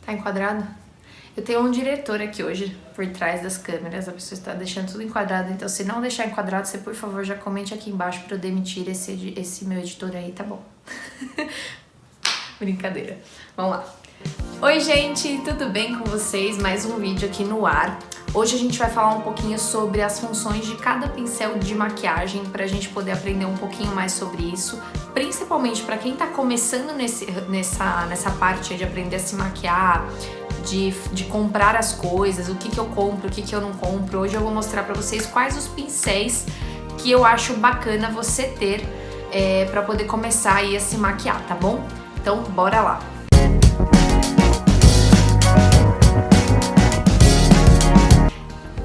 Tá enquadrado? Eu tenho um diretor aqui hoje por trás das câmeras, a pessoa está deixando tudo enquadrado, então se não deixar enquadrado, você por favor já comente aqui embaixo pra eu demitir esse meu editor aí, tá bom? Brincadeira. Vamos lá. Oi gente, tudo bem com vocês? Mais um vídeo aqui no ar. Hoje a gente vai falar um pouquinho sobre as funções de cada pincel de maquiagem pra gente poder aprender um pouquinho mais sobre isso, principalmente pra quem tá começando nessa parte de aprender a se maquiar, de comprar as coisas, o que eu compro, o que eu não compro. Hoje eu vou mostrar pra vocês quais os pincéis que eu acho bacana você ter pra poder começar aí a se maquiar, tá bom? Então bora lá!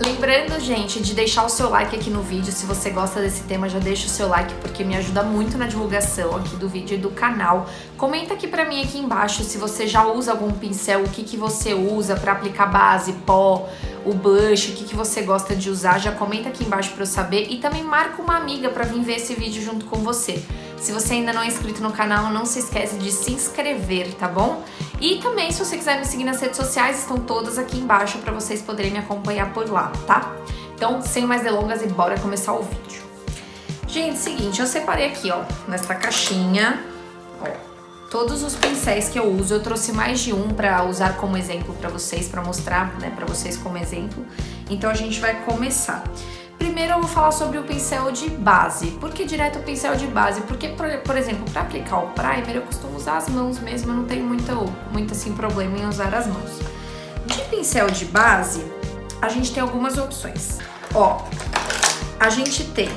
Lembrando, gente, de deixar o seu like aqui no vídeo. Se você gosta desse tema, já deixa o seu like, porque me ajuda muito na divulgação aqui do vídeo e do canal. Comenta aqui pra mim aqui embaixo se você já usa algum pincel, o que você usa pra aplicar base, pó, o blush, o que você gosta de usar. Já comenta aqui embaixo pra eu saber e também marca uma amiga pra vir ver esse vídeo junto com você. Se você ainda não é inscrito no canal, não se esquece de se inscrever, tá bom? E também, se você quiser me seguir nas redes sociais, estão todas aqui embaixo para vocês poderem me acompanhar por lá, tá? Então, sem mais delongas, e bora começar o vídeo. Gente, seguinte, eu separei aqui, ó, nessa caixinha, ó, todos os pincéis que eu uso. Eu trouxe mais de um para usar como exemplo para vocês, para mostrar, né, para vocês como exemplo. Então, a gente vai começar. Primeiro eu vou falar sobre o pincel de base. Por que direto o pincel de base? Porque, por exemplo, para aplicar o primer eu costumo usar as mãos mesmo, eu não tenho muito assim, problema em usar as mãos. De pincel de base, a gente tem algumas opções. Ó, a gente tem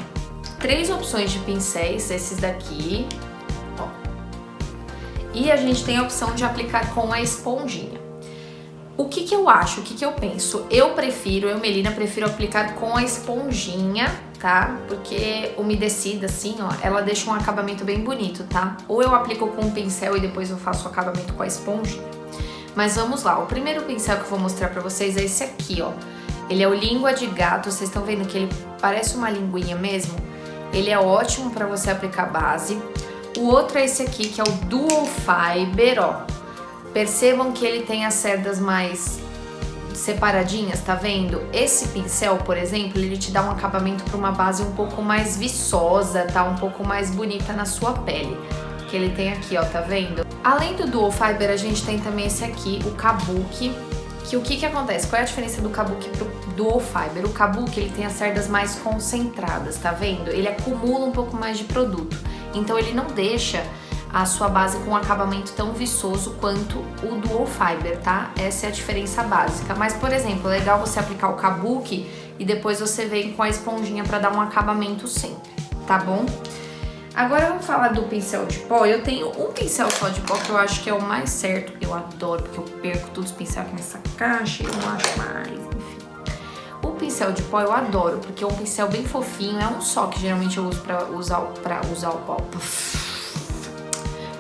3 opções de pincéis, esses daqui, ó. E a gente tem a opção de aplicar com a esponjinha. O que eu acho, o que eu penso? Eu, Melina, prefiro aplicar com a esponjinha, tá? Porque umedecida assim, ó, ela deixa um acabamento bem bonito, tá? Ou eu aplico com o pincel e depois eu faço o acabamento com a esponjinha. Mas vamos lá, o primeiro pincel que eu vou mostrar pra vocês é esse aqui, ó. Ele é o Língua de Gato, vocês estão vendo que ele parece uma linguinha mesmo? Ele é ótimo pra você aplicar base. O outro é esse aqui, que é o Dual Fiber, ó. Percebam que ele tem as cerdas mais separadinhas, tá vendo? Esse pincel, por exemplo, ele te dá um acabamento para uma base um pouco mais viçosa, tá? Um pouco mais bonita na sua pele. Que ele tem aqui, ó, tá vendo? Além do Dual Fiber, a gente tem também esse aqui, o Kabuki. Que o que acontece? Qual é a diferença do Kabuki pro Dual Fiber? O Kabuki, ele tem as cerdas mais concentradas, tá vendo? Ele acumula um pouco mais de produto. Então ele não deixa a sua base com um acabamento tão viçoso quanto o Dual Fiber, tá? Essa é a diferença básica. Mas, por exemplo, é legal você aplicar o Kabuki e depois você vem com a esponjinha pra dar um acabamento sempre, tá bom? Agora vamos falar do pincel de pó. Eu tenho um pincel só de pó que eu acho que é o mais certo. Eu adoro, porque eu perco todos os pincéis aqui nessa caixa e eu não acho mais, enfim. O pincel de pó eu adoro, porque é um pincel bem fofinho. É um só que geralmente eu uso pra usar o pó.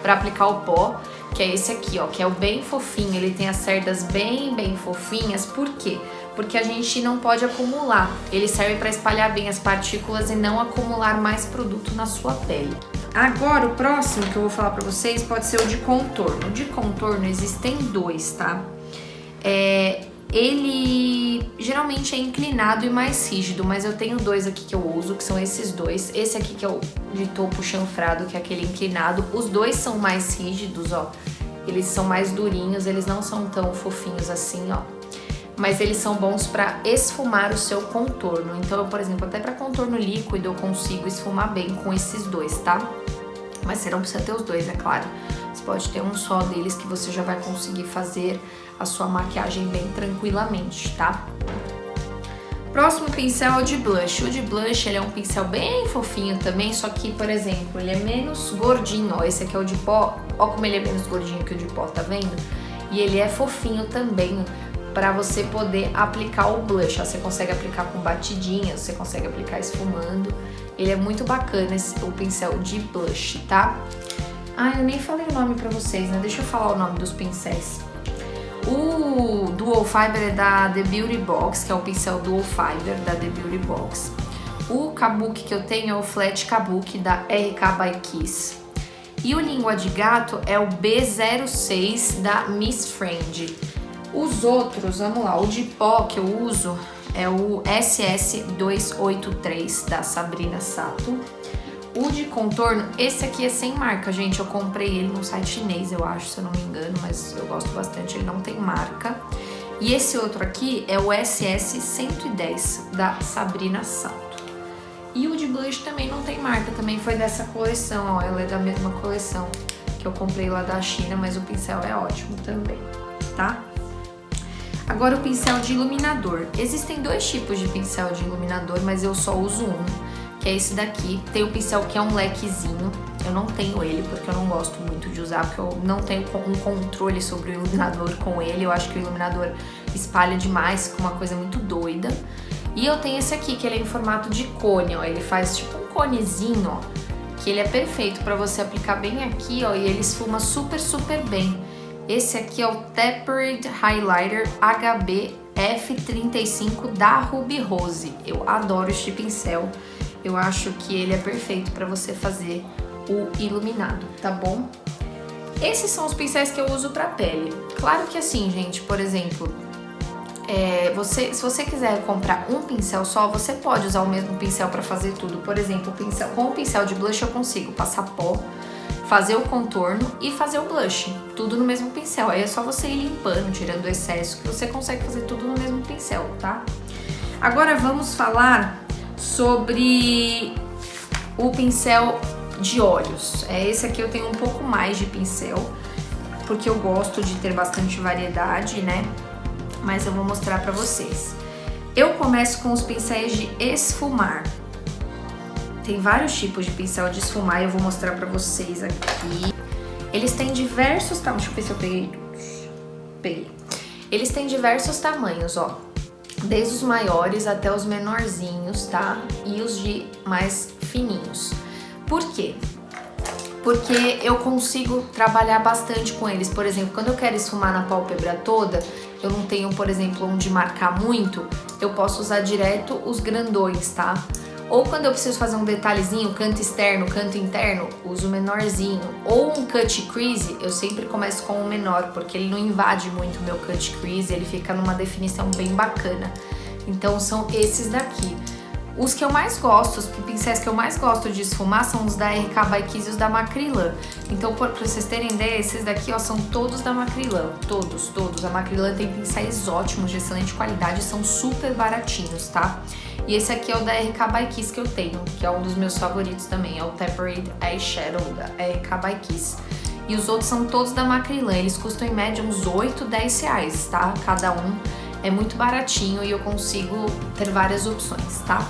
Pra aplicar o pó, que é esse aqui, ó, que é o bem fofinho. Ele tem as cerdas bem fofinhas. Por quê? Porque a gente não pode acumular. Ele serve para espalhar bem as partículas e não acumular mais produto na sua pele. Agora, o próximo que eu vou falar pra vocês pode ser o de contorno. O de contorno existem 2, tá? Ele geralmente é inclinado e mais rígido, mas eu tenho 2 aqui que eu uso, que são esses 2. Esse aqui que é o de topo chanfrado, que é aquele inclinado. Os 2 são mais rígidos, ó. Eles são mais durinhos, eles não são tão fofinhos assim, ó. Mas eles são bons pra esfumar o seu contorno. Então, eu, por exemplo, até pra contorno líquido eu consigo esfumar bem com esses 2, tá? Mas você não precisa ter os 2, é claro. Você pode ter um só deles que você já vai conseguir fazer a sua maquiagem bem tranquilamente, tá? Próximo pincel é o de blush. O de blush, ele é um pincel bem fofinho também, só que, por exemplo, ele é menos gordinho, ó. Esse aqui é o de pó, ó como ele é menos gordinho que o de pó, tá vendo? E ele é fofinho também pra você poder aplicar o blush, ó. Você consegue aplicar com batidinha, você consegue aplicar esfumando. Ele é muito bacana o pincel de blush, tá? Ah, eu nem falei o nome pra vocês, né? Deixa eu falar o nome dos pincéis. O Dual Fiber é da The Beauty Box, que é o pincel Dual Fiber da The Beauty Box. O Kabuki que eu tenho é o Flat Kabuki da RK by Kiss. E o Língua de Gato é o B06 da Miss Friend. Os outros, vamos lá, o de pó que eu uso é o SS283 da Sabrina Sato. O de contorno, esse aqui é sem marca, gente. Eu comprei ele num site chinês, eu acho, se eu não me engano, mas eu gosto bastante, ele não tem marca. E esse outro aqui é o SS110 da Sabrina Sato. E o de blush também não tem marca, também foi dessa coleção, ó. Ela é da mesma coleção que eu comprei lá da China, mas o pincel é ótimo também, tá? Agora o pincel de iluminador. Existem dois tipos de pincel de iluminador, mas eu só uso um, que é esse daqui. Tem o pincel que é um lequezinho. Eu não tenho ele porque eu não gosto muito de usar, porque eu não tenho um controle sobre o iluminador com ele. Eu acho que o iluminador espalha demais, com uma coisa muito doida. E eu tenho esse aqui, que ele é em formato de cone, ó. Ele faz tipo um conezinho, ó, que ele é perfeito pra você aplicar bem aqui, ó, e ele esfuma super, super bem. Esse aqui é o Tapered Highlighter HB F35 da Ruby Rose. Eu adoro este pincel. Eu acho que ele é perfeito para você fazer o iluminado, tá bom? Esses são os pincéis que eu uso para pele. Claro que assim, gente, por exemplo, se você quiser comprar um pincel só, você pode usar o mesmo pincel para fazer tudo. Por exemplo, com o pincel de blush eu consigo passar pó, fazer o contorno e fazer o blush, tudo no mesmo pincel. Aí é só você ir limpando, tirando o excesso, que você consegue fazer tudo no mesmo pincel, tá? Agora vamos falar sobre o pincel de olhos. Esse aqui eu tenho um pouco mais de pincel, porque eu gosto de ter bastante variedade, né? Mas eu vou mostrar pra vocês. Eu começo com os pincéis de esfumar. Tem vários tipos de pincel de esfumar e eu vou mostrar pra vocês aqui. Eles têm diversos tamanhos. Deixa eu ver se eu peguei todos. Peguei. Eles têm diversos tamanhos, ó. Desde os maiores até os menorzinhos, tá? E os de mais fininhos. Por quê? Porque eu consigo trabalhar bastante com eles. Por exemplo, quando eu quero esfumar na pálpebra toda, eu não tenho, por exemplo, onde marcar muito, eu posso usar direto os grandões, tá? Ou quando eu preciso fazer um detalhezinho, canto externo, canto interno, uso o menorzinho. Ou um cut crease, eu sempre começo com o menor, porque ele não invade muito o meu cut crease, ele fica numa definição bem bacana. Então são esses daqui. Os que eu mais gosto, os pincéis que eu mais gosto de esfumar são os da RK by Kiss e os da Macrylan. Então, pra vocês terem ideia, esses daqui, ó, são todos da Macrylan. Todos. A Macrylan tem pincéis ótimos, de excelente qualidade, são super baratinhos, tá? E esse aqui é o da RK by Kiss que eu tenho, que é um dos meus favoritos também, é o Tapered Eyeshadow da RK by Kiss. E os outros são todos da Macrylan, eles custam em média uns 8, 10 reais, tá? Cada um é muito baratinho e eu consigo ter várias opções, tá?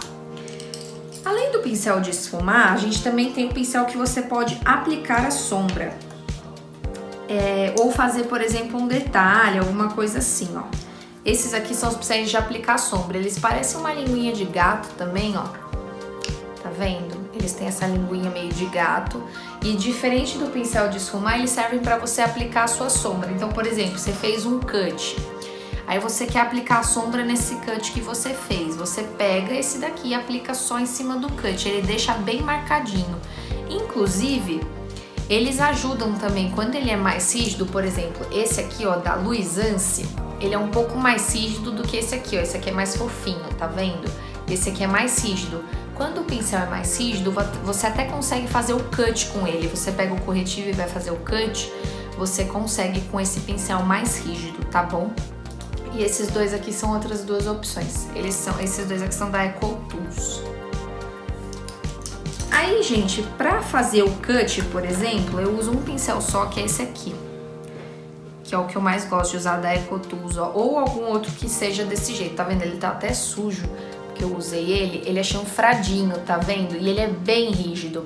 Além do pincel de esfumar, a gente também tem o pincel que você pode aplicar a sombra. Ou fazer, por exemplo, um detalhe, alguma coisa assim, ó. Esses aqui são os pincéis de aplicar sombra. Eles parecem uma linguinha de gato também, ó. Tá vendo? Eles têm essa linguinha meio de gato. E diferente do pincel de esfumar, eles servem para você aplicar a sua sombra. Então, por exemplo, você fez um cut. Aí você quer aplicar a sombra nesse cut que você fez. Você pega esse daqui e aplica só em cima do cut. Ele deixa bem marcadinho. Inclusive, eles ajudam também quando ele é mais rígido. Por exemplo, esse aqui, ó, da Luisance, ele é um pouco mais rígido do que esse aqui, ó. Esse aqui é mais fofinho, tá vendo? Esse aqui é mais rígido. Quando o pincel é mais rígido, você até consegue fazer o cut com ele. Você pega o corretivo e vai fazer o cut, você consegue com esse pincel mais rígido, tá bom? E esses dois aqui são outras duas opções. Esses dois aqui são da EcoTools. Aí, gente, pra fazer o cut, por exemplo, eu uso um pincel só, que é esse aqui. Que é o que eu mais gosto de usar da EcoTools, ó. Ou algum outro que seja desse jeito, tá vendo? Ele tá até sujo, porque eu usei ele é chanfradinho, tá vendo? E ele é bem rígido.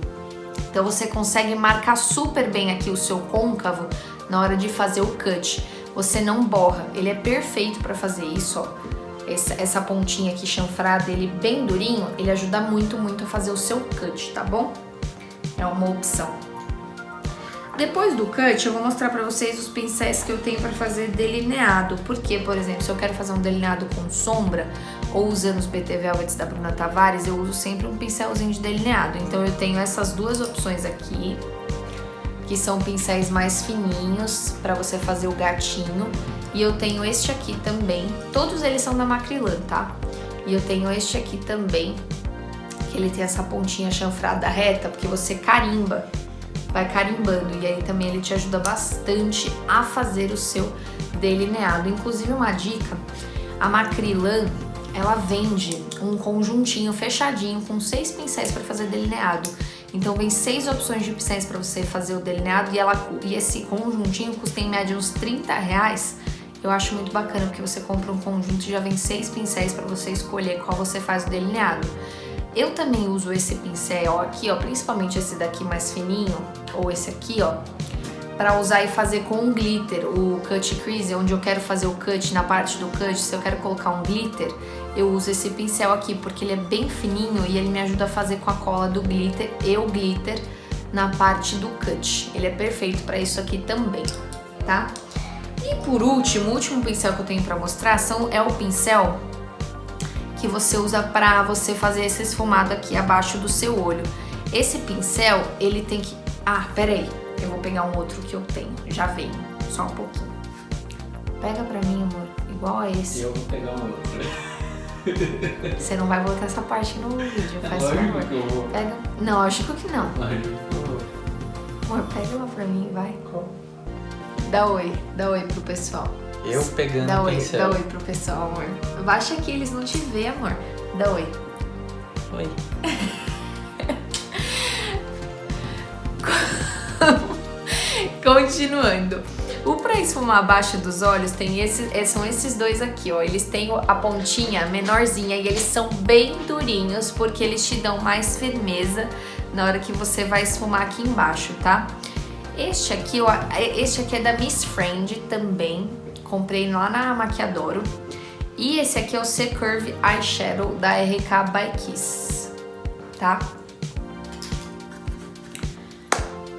Então você consegue marcar super bem aqui o seu côncavo na hora de fazer o cut. Você não borra, ele é perfeito para fazer isso, ó. Essa pontinha aqui chanfrada, ele bem durinho, ele ajuda muito, muito a fazer o seu cut, tá bom? É uma opção. Depois do cut, eu vou mostrar pra vocês os pincéis que eu tenho pra fazer delineado. Porque, por exemplo, se eu quero fazer um delineado com sombra, ou usando os PT Velvets da Bruna Tavares, eu uso sempre um pincelzinho de delineado. Então eu tenho essas duas opções aqui. que são pincéis mais fininhos para você fazer o gatinho. E eu tenho este aqui também, todos eles são da Macrylan, tá? E eu tenho este aqui também, que ele tem essa pontinha chanfrada reta, porque você carimba, vai carimbando, e aí também ele te ajuda bastante a fazer o seu delineado. Inclusive uma dica, a Macrylan, ela vende um conjuntinho fechadinho com 6 pincéis para fazer delineado. Então vem 6 opções de pincéis para você fazer o delineado e esse conjuntinho custa em média uns R$30. Eu acho muito bacana porque você compra um conjunto e já vem 6 pincéis para você escolher qual você faz o delineado. Eu também uso esse pincel aqui, ó, principalmente esse daqui mais fininho, ou esse aqui, ó, para usar e fazer com um glitter, o cut crease, onde eu quero fazer o cut, na parte do cut, se eu quero colocar um glitter, eu uso esse pincel aqui, porque ele é bem fininho e ele me ajuda a fazer com a cola do glitter e o glitter na parte do cut. Ele é perfeito para isso aqui também, tá? E por último, o último pincel que eu tenho para mostrar é o pincel que você usa para você fazer esse esfumado aqui abaixo do seu olho. Esse pincel, ele tem que... Ah, peraí, eu vou pegar um outro que eu tenho, já veio, só um pouquinho. Pega pra mim, amor, igual a esse. Eu vou pegar um outro. Você não vai botar essa parte no vídeo, faz favor. Que eu vou. Pega... Não, acho que não. Lógico que eu vou. Amor, pega uma pra mim, vai. Qual? Dá oi pro pessoal. Eu pegando Dá o oi, pincel. dá oi pro pessoal, amor. Baixa aqui, eles não te vê, amor. Dá oi. Oi. Continuando. O pra esfumar abaixo dos olhos são esses dois aqui, ó. Eles têm a pontinha menorzinha e eles são bem durinhos porque eles te dão mais firmeza na hora que você vai esfumar aqui embaixo, tá? Este aqui é da Miss Friend também. Comprei lá na Maquiadoro. E esse aqui é o C-Curve Eyeshadow da RK by Kiss, tá?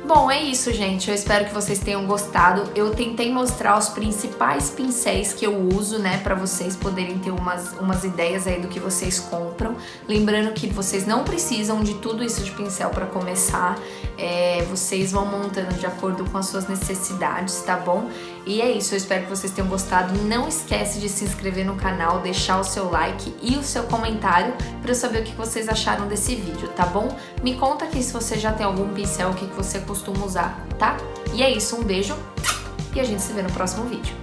Bom, é isso, gente. Eu espero que vocês tenham gostado. Eu tentei mostrar os principais pincéis que eu uso, né, pra vocês poderem ter umas ideias aí do que vocês compram. Lembrando que vocês não precisam de tudo isso de pincel pra começar. Vocês vão montando de acordo com as suas necessidades, tá bom? E é isso, eu espero que vocês tenham gostado. Não esquece de se inscrever no canal, deixar o seu like e o seu comentário pra eu saber o que vocês acharam desse vídeo, tá bom? Me conta aqui se você já tem algum pincel, o que você costuma usar, tá? E é isso, um beijo e a gente se vê no próximo vídeo.